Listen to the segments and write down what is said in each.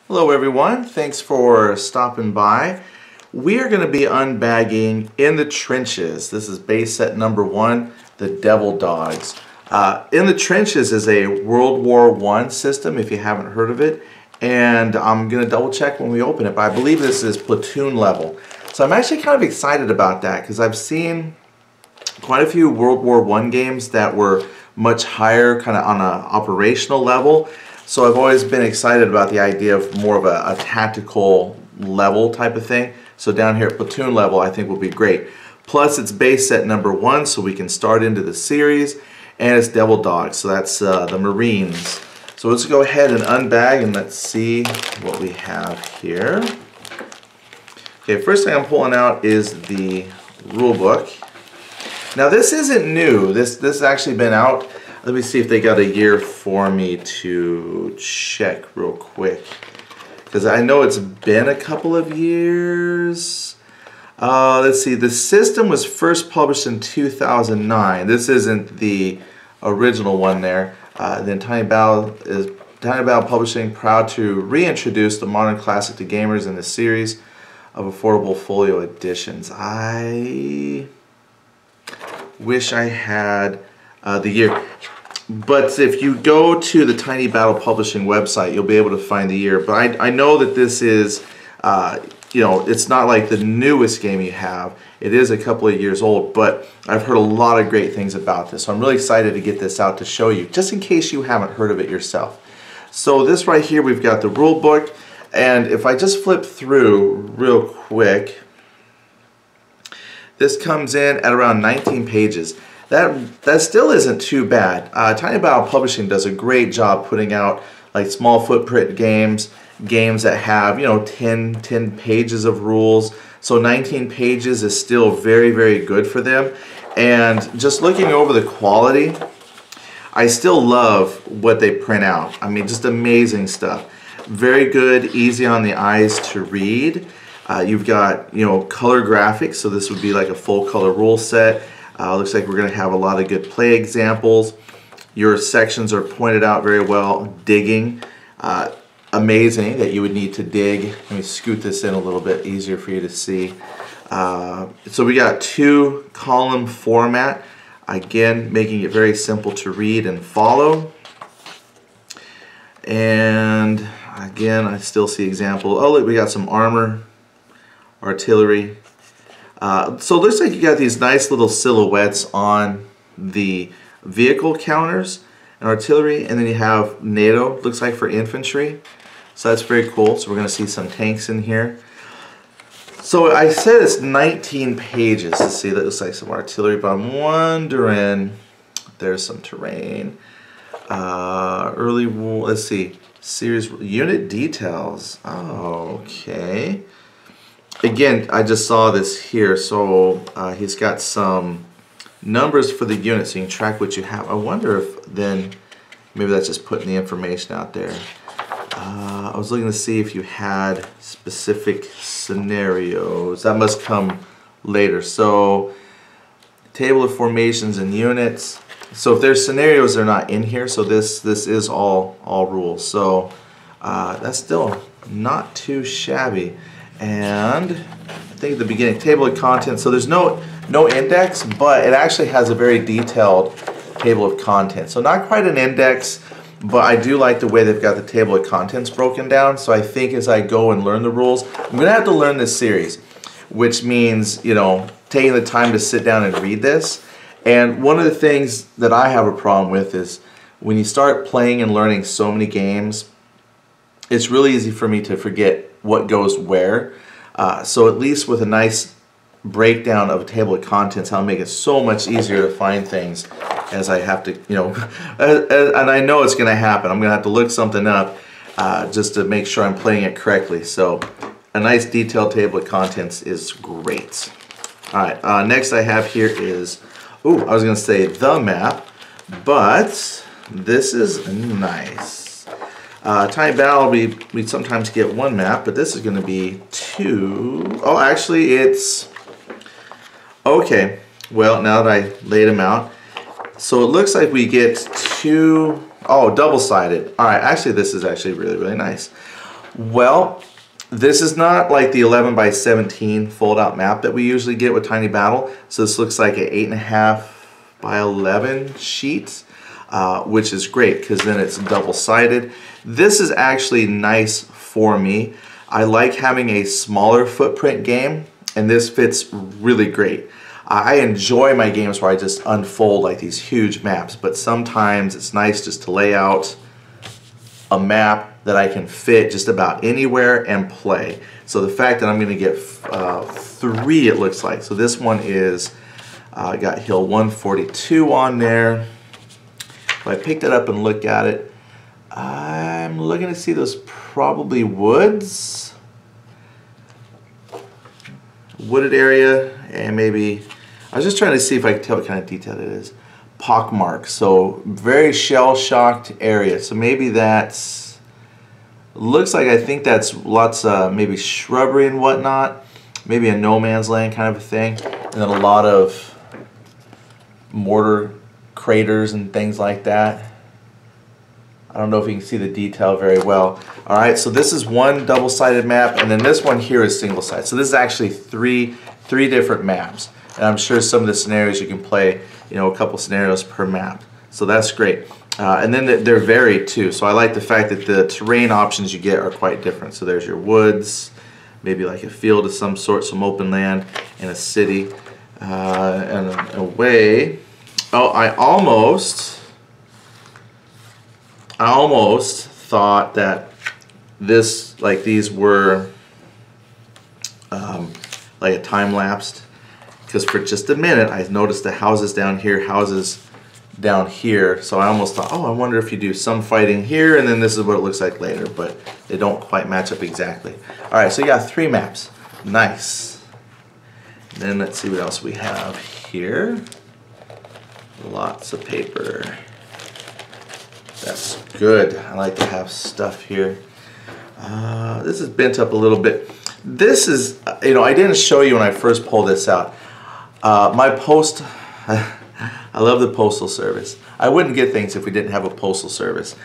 Hello everyone, thanks for stopping by. We are going to be unbagging In the Trenches. This is base set number 1, the Devil Dogs. In the Trenches is a World War I system if you haven't heard of it, and I'm going to double check when we open it, but I believe this is platoon level. So I'm actually kind of excited about that because I've seen quite a few World War I games that were much higher kind of on an operational level. So I've always been excited about the idea of more of a tactical level type of thing. So down here at platoon level I think will be great. Plus it's base set number 1 so we can start into the series, and it's Devil Dogs, so that's the Marines. So let's go ahead and unbag and let's see what we have here. Okay, first thing I'm pulling out is the rulebook. Now this isn't new, this has actually been out. Let me see if they got a year for me to check real quick, because I know it's been a couple of years. Let's see, the system was first published in 2009. This isn't the original one there. Then Tiny Battle Publishing, proud to reintroduce the modern classic to gamers in the series of affordable folio editions. I wish I had the year. But if you go to the Tiny Battle Publishing website, you'll be able to find the year. But I know that this is, you know, it's not like the newest game you have. It is a couple of years old, but I've heard a lot of great things about this. So I'm really excited to get this out to show you, just in case you haven't heard of it yourself. So this right here, we've got the rule book. And if I just flip through real quick, this comes in at around 19 pages. That still isn't too bad. Tiny Battle Publishing does a great job putting out like small footprint games that have, you know, 10 pages of rules. So 19 pages is still very, very good for them. And just looking over the quality, I still love what they print out. I mean, just amazing stuff. Very good, easy on the eyes to read. You've got, you know, color graphics, so this would be like a full color rule set. Looks like we're going to have a lot of good play examples. Your sections are pointed out very well. Digging, amazing that you would need to dig. Let me scoot this in a little bit, easier for you to see. So we got 2-column format, again making it very simple to read and follow. And again, I still see example. Oh look, we got some armor, artillery. So it looks like you got these nice little silhouettes on the vehicle counters and artillery, and then you have NATO, looks like for infantry. So that's very cool. So we're going to see some tanks in here. So I said it's 19 pages. Let's see, that looks like some artillery, but I'm wondering, there's some terrain. Early war, let's see, series unit details. Oh, okay. Again, I just saw this here, so he's got some numbers for the unit so you can track what you have. I wonder if then, maybe that's just putting the information out there. I was looking to see if you had specific scenarios. That must come later. So, table of formations and units. So if there's scenarios, they're not in here, so this is all rules. So that's still not too shabby. And I think at the beginning, table of contents, so there's no index, but it actually has a very detailed table of contents. So not quite an index, but I do like the way they've got the table of contents broken down. So I think as I go and learn the rules, I'm going to have to learn this series, which means, you know, taking the time to sit down and read this. And one of the things that I have a problem with is when you start playing and learning so many games, it's really easy for me to forget what goes where. So at least with a nice breakdown of a table of contents, I'll make it so much easier to find things as I have to, you know, and I know it's going to happen. I'm going to have to look something up just to make sure I'm playing it correctly. So a nice detailed table of contents is great. All right, next I have here is, ooh, I was going to say the map, but this is nice. Tiny Battle, we sometimes get 1 map, but this is going to be 2. Oh, actually it's, okay, well, now that I laid them out. So it looks like we get 2, oh, double-sided. All right, actually this is actually really, really nice. Well, this is not like the 11 by 17 fold-out map that we usually get with Tiny Battle. So this looks like an 8.5 by 11 sheet, which is great because then it's double-sided. This is actually nice for me. I like having a smaller footprint game, and this fits really great. I enjoy my games where I just unfold like these huge maps, but sometimes it's nice just to lay out a map that I can fit just about anywhere and play. So the fact that I'm going to get 3, it looks like. So this one is, got Hill 142 on there. If I picked it up and look at it, I'm looking to see those probably woods. Wooded area, and maybe, I was just trying to see if I could tell what kind of detail it is. Pockmark, so very shell-shocked area. So maybe that's, looks like, I think that's lots of maybe shrubbery and whatnot. Maybe a no man's land kind of a thing. And then a lot of mortar craters and things like that. I don't know if you can see the detail very well. All right, so this is one double-sided map, and then this one here is single-sided. So this is actually three different maps. And I'm sure some of the scenarios you can play, you know, a couple scenarios per map. So that's great. And then they're varied too. So I like the fact that the terrain options you get are quite different. So there's your woods, maybe like a field of some sort, some open land, and a city. And a way. Oh, I almost thought that this, like these were like a time-lapsed, because for just a minute I noticed the houses down here, houses down here, so I almost thought, oh, I wonder if you do some fighting here and then this is what it looks like later, but they don't quite match up exactly. Alright, so you got 3 maps. Nice. Then let's see what else we have here. Lots of paper. That's good. I like to have stuff here. This is bent up a little bit. This is, you know, I didn't show you when I first pulled this out. My post, I love the Postal Service. I wouldn't get things if we didn't have a Postal Service.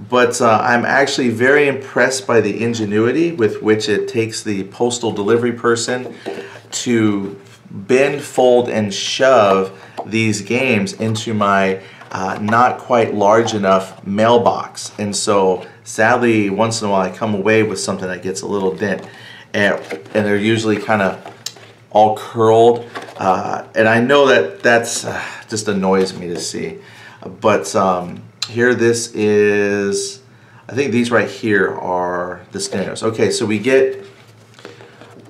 But I'm actually very impressed by the ingenuity with which it takes the postal delivery person to bend, fold, and shove these games into my not quite large enough mailbox. And so sadly, once in a while I come away with something that gets a little dent, and they're usually kind of all curled, and I know that that's just annoys me to see. But here, this is, I think these right here are the scenarios. Okay, so we get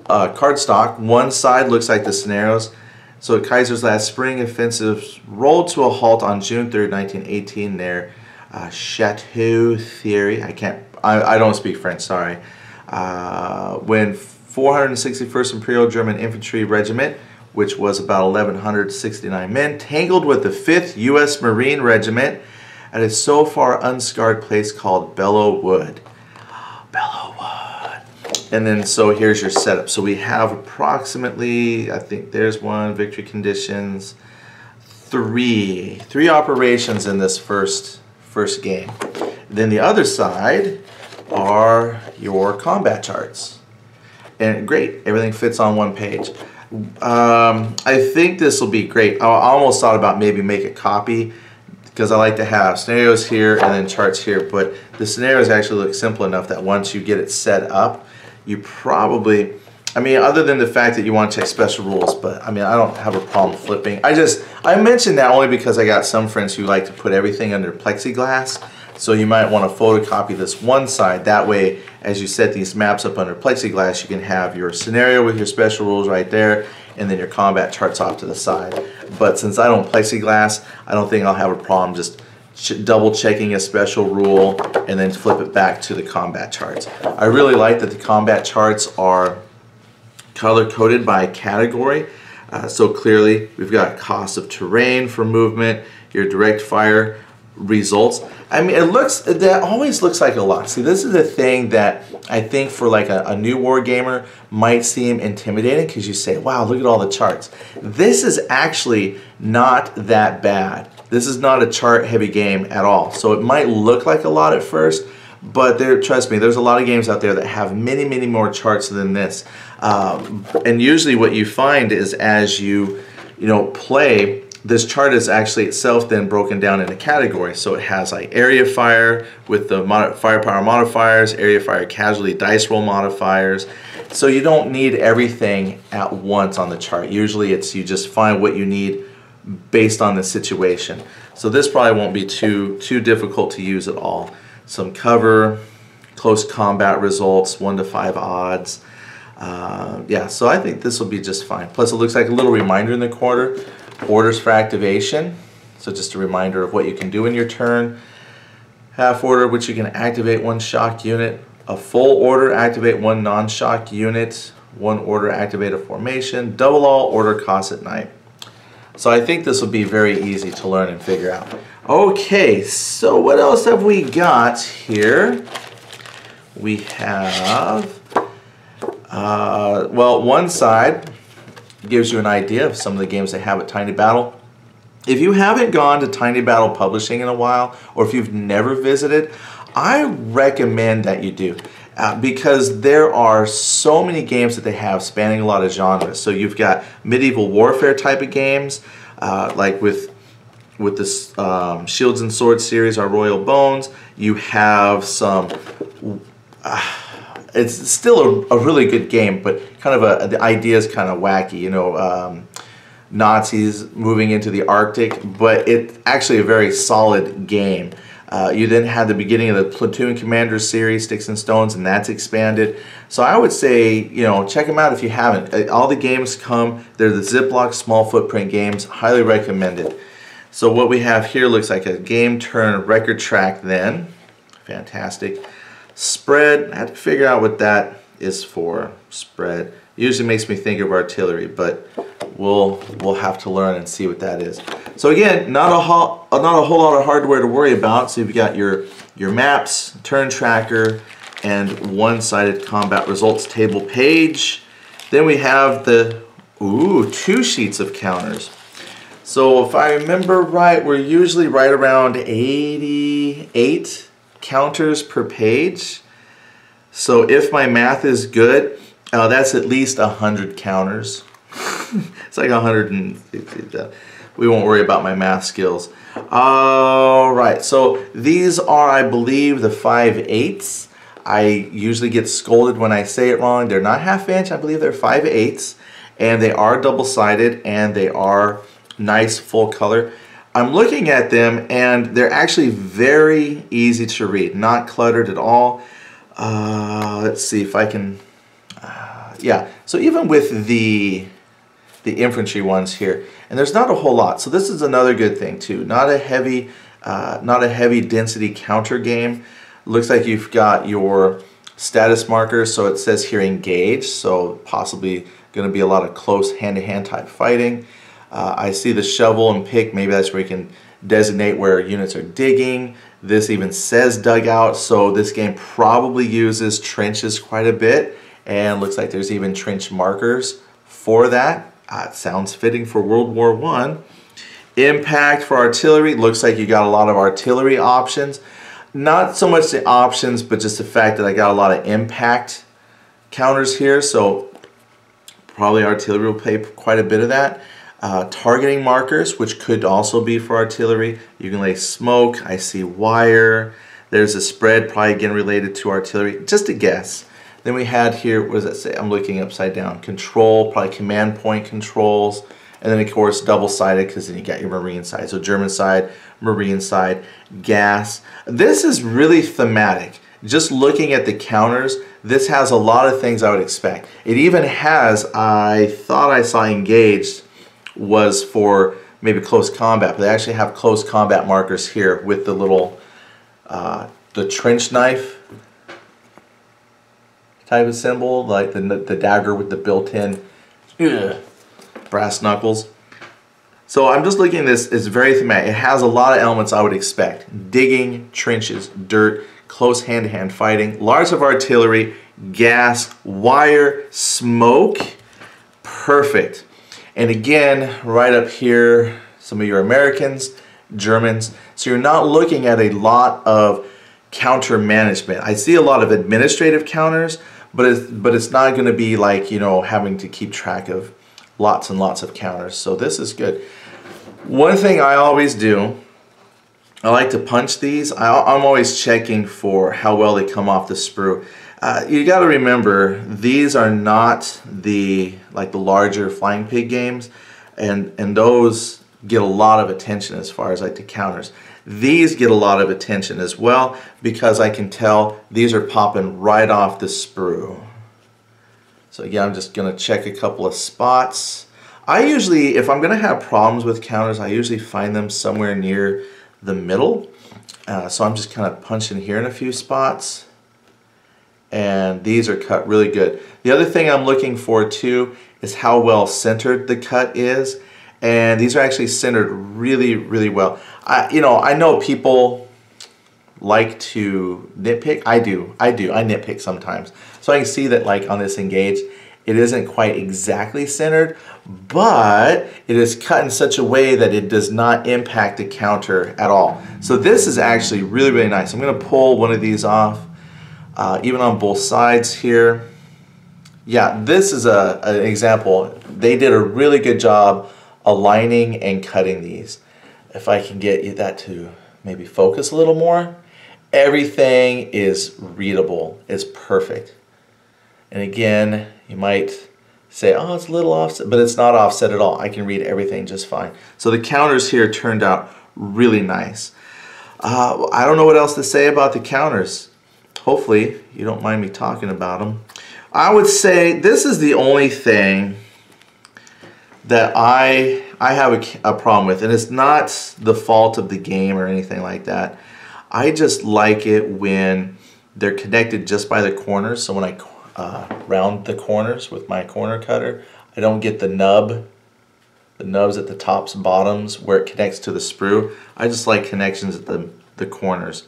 cardstock. One side looks like the scenarios. So Kaiser's last spring offensive rolled to a halt on June 3rd, 1918 near Chateau Thierry. I don't speak French, sorry. When 461st Imperial German Infantry Regiment, which was about 1,169 men, tangled with the 5th U.S. Marine Regiment at a so far unscarred place called Belleau Wood. Belleau Wood. And then, so here's your setup. So we have approximately, I think there's one, victory conditions, three operations in this first game. Then the other side are your combat charts. And great, everything fits on one page. I think this will be great. I almost thought about maybe make a copy, because I like to have scenarios here and then charts here, but the scenarios actually look simple enough that once you get it set up, you probably, I mean, other than the fact that you want to check special rules, but I mean, I don't have a problem flipping. I mentioned that only because I got some friends who like to put everything under plexiglass. So you might want to photocopy this one side. That way, as you set these maps up under plexiglass, you can have your scenario with your special rules right there, and then your combat charts off to the side. But since I don't plexiglass, I don't think I'll have a problem just double checking a special rule and then flip it back to the combat charts. I really like that the combat charts are color coded by category. So clearly, we've got cost of terrain for movement, your direct fire results. I mean, that always looks like a lot. See, this is a thing that I think for like a new war gamer might seem intimidating, because you say, wow, look at all the charts. This is actually not that bad. This is not a chart heavy game at all. So it might look like a lot at first, but trust me, there's a lot of games out there that have many, many more charts than this. And usually what you find is as you play, this chart is actually itself then broken down into categories. So it has like area fire with the firepower modifiers, area fire casualty dice roll modifiers. So you don't need everything at once on the chart. Usually it's you just find what you need based on the situation. So this probably won't be too difficult to use at all. Some cover, close combat results, 1 to 5 odds. Yeah, so I think this will be just fine. Plus it looks like a little reminder in the corner. Orders for activation. So just a reminder of what you can do in your turn. Half order, which you can activate 1 shock unit. A full order, activate 1 non-shock unit. 1 order, activate a formation. Double all order costs at night. So I think this will be very easy to learn and figure out. Okay, so what else have we got here? We have, well, one side gives you an idea of some of the games they have at Tiny Battle. If you haven't gone to Tiny Battle Publishing in a while, or if you've never visited, I recommend that you do. Because there are so many games that they have spanning a lot of genres. So you've got medieval warfare type of games, like with this Shields and Swords series, Our Royal Bones. You have some, it's still a really good game, but kind of the idea is kind of wacky, Nazis moving into the Arctic, but it's actually a very solid game. You then had the beginning of the Platoon Commander series, Sticks and Stones, and that's expanded. So I would say, check them out if you haven't. All the games come, they're the Ziploc small footprint games, highly recommended. So what we have here looks like a game turn record track then. Fantastic. Spread, I had to figure out what that is for, spread. Usually makes me think of artillery, but we'll have to learn and see what that is. So again, not a whole lot of hardware to worry about. So you've got your maps, turn tracker, and one-sided combat results table page. Then we have the 2 sheets of counters. So if I remember right, we're usually right around 88 counters per page. So if my math is good, that's at least 100 counters. It's like 160. We won't worry about my math skills. All right, so these are, I believe, the 5/8. I usually get scolded when I say it wrong. They're not ½ inch. I believe they're 5/8, and they are double-sided, and they are nice full color. I'm looking at them, and they're actually very easy to read, not cluttered at all. Let's see if I can. Yeah, so even with the infantry ones here, and there's not a whole lot, so this is another good thing too. Not a heavy density counter game. Looks like you've got your status markers, so it says here engage, so possibly going to be a lot of close hand-to-hand type fighting. I see the shovel and pick, maybe that's where you can designate where units are digging. This even says dugout, so this game probably uses trenches quite a bit, and looks like there's even trench markers for that. It sounds fitting for World War I. Impact for artillery, looks like you got a lot of artillery options. Not so much the options, but just the fact that I got a lot of impact counters here, so probably artillery will play quite a bit of that. Targeting markers, which could also be for artillery. You can lay smoke, I see wire. There's a spread, probably again related to artillery, just a guess. Then we had here, what does that say? I'm looking upside down. Control, probably command point controls. And then of course double-sided, because then you got your Marine side. So German side, Marine side, gas. This is really thematic. Just looking at the counters, this has a lot of things I would expect. It even has, I thought I saw engaged was for maybe close combat, but they actually have close combat markers here with the little, the trench knife type of symbol, like the dagger with the built-in brass knuckles. So I'm just looking at this, it's very thematic. It has a lot of elements I would expect. Digging, trenches, dirt, close hand-to-hand fighting, lots of artillery, gas, wire, smoke. Perfect. And again, right up here, some of your Americans, Germans. So you're not looking at a lot of counter management. I see a lot of administrative counters, but it's not going to be like, you know, having to keep track of lots and lots of counters. So this is good. One thing I always do, I like to punch these. I'm always checking for how well they come off the sprue. You got to remember, these are not the larger Flying Pig games, and those get a lot of attention as far as like the counters. These get a lot of attention as well because I can tell these are popping right off the sprue. So again, I'm just going to check a couple of spots. I usually, if I'm going to have problems with counters, I usually find them somewhere near the middle. So I'm just kind of punching here in a few spots. And these are cut really good. The other thing I'm looking for too is how well centered the cut is. And these are actually centered really, really well. I know people like to nitpick. I do. I nitpick sometimes. So I can see that like on this Engaged, it isn't quite exactly centered, but it is cut in such a way that it does not impact the counter at all. So this is actually really, really nice. I'm going to pull one of these off, even on both sides here. Yeah, this is an example. They did a really good job aligning and cutting these. If I can get that to maybe focus a little more, everything is readable. It's perfect. And again, you might say, oh, it's a little offset, but it's not offset at all. I can read everything just fine. So the counters here turned out really nice. I don't know what else to say about the counters. Hopefully you don't mind me talking about them. I would say this is the only thing that I have a problem with, and it's not the fault of the game or anything like that. I just like it when they're connected just by the corners. So when I round the corners with my corner cutter, I don't get the nubs at the tops and bottoms where it connects to the sprue. I just like connections at the corners.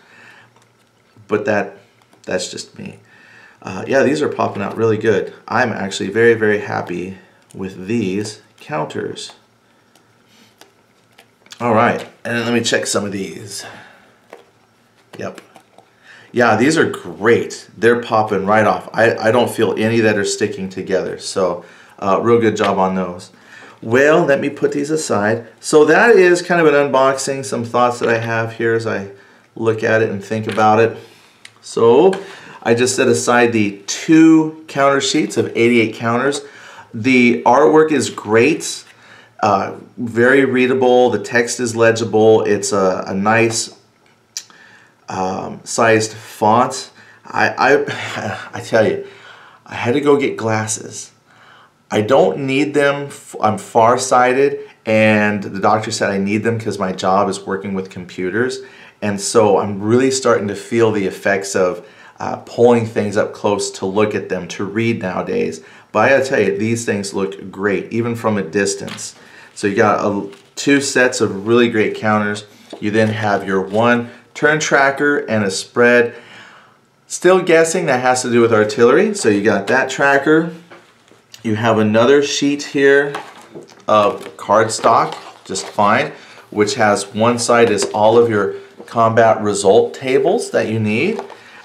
But that's just me. Yeah, these are popping out really good. I'm actually very, very happy with these counters. All right, and let me check some of these. Yep. Yeah, these are great. They're popping right off. I don't feel any that are sticking together. So real good job on those. Well, let me put these aside. So that is kind of an unboxing, some thoughts that I have here as I look at it and think about it. So I just set aside the 2 counter sheets of 88 counters. The artwork is great, very readable. The text is legible. It's a nice sized font. I tell you, I had to go get glasses. I don't need them. I'm farsighted, and the doctor said I need them because my job is working with computers, and so I'm really starting to feel the effects of pulling things up close to look at them, to read nowadays. But I gotta tell you, these things look great, even from a distance. So you got 2 sets of really great counters. You then have your 1 turn tracker and a spread. Still guessing that has to do with artillery. So you got that tracker. You have another sheet here of cardstock, just fine, which has one side is all of your combat result tables that you need.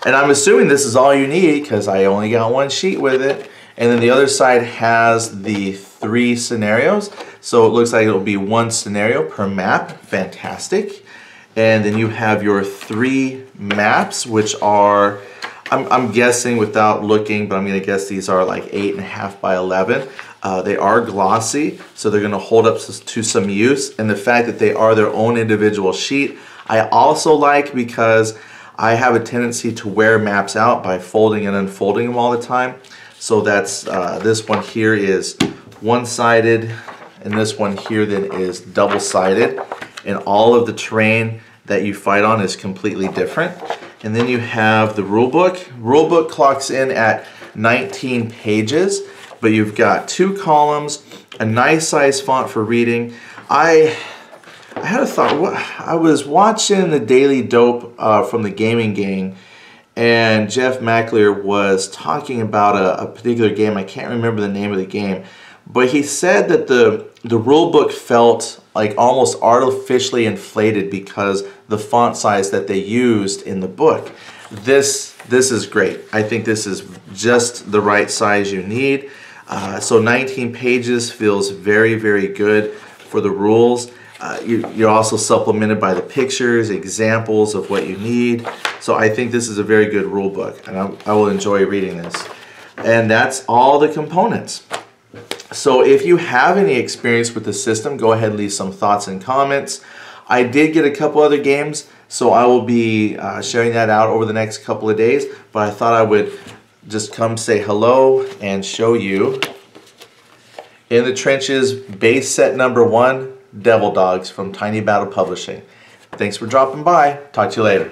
And I'm assuming this is all you need because I only got 1 sheet with it. And then the other side has the 3 scenarios. So it looks like it'll be 1 scenario per map. Fantastic. And then you have your 3 maps, which are, I'm guessing without looking, but I'm going to guess these are like 8.5 by 11. They are glossy, so they're going to hold up to some use. And the fact that they are their own individual sheet, I also like because I have a tendency to wear maps out by folding and unfolding them all the time. So that's, this one here is one-sided, and this one here then is double-sided. And all of the terrain that you fight on is completely different. And then you have the rulebook. Rulebook clocks in at 19 pages, but you've got 2 columns, a nice size font for reading. I had a thought. I was watching the Daily Dope from the Gaming Gang, and Jeff McAleer was talking about a particular game. I can't remember the name of the game, but he said that the rule book felt like almost artificially inflated because the font size that they used in the book. This is great. I think this is just the right size you need. So 19 pages feels very, very good for the rules. You're also supplemented by the pictures, examples of what you need. So I think this is a very good rule book, and I will enjoy reading this. And that's all the components. So if you have any experience with the system, go ahead and leave some thoughts and comments. I did get a couple other games, so I will be sharing that out over the next couple of days, but I thought I would just come say hello and show you In the Trenches base set number 1, Devil Dogs from Tiny Battle Publishing. Thanks for dropping by. Talk to you later.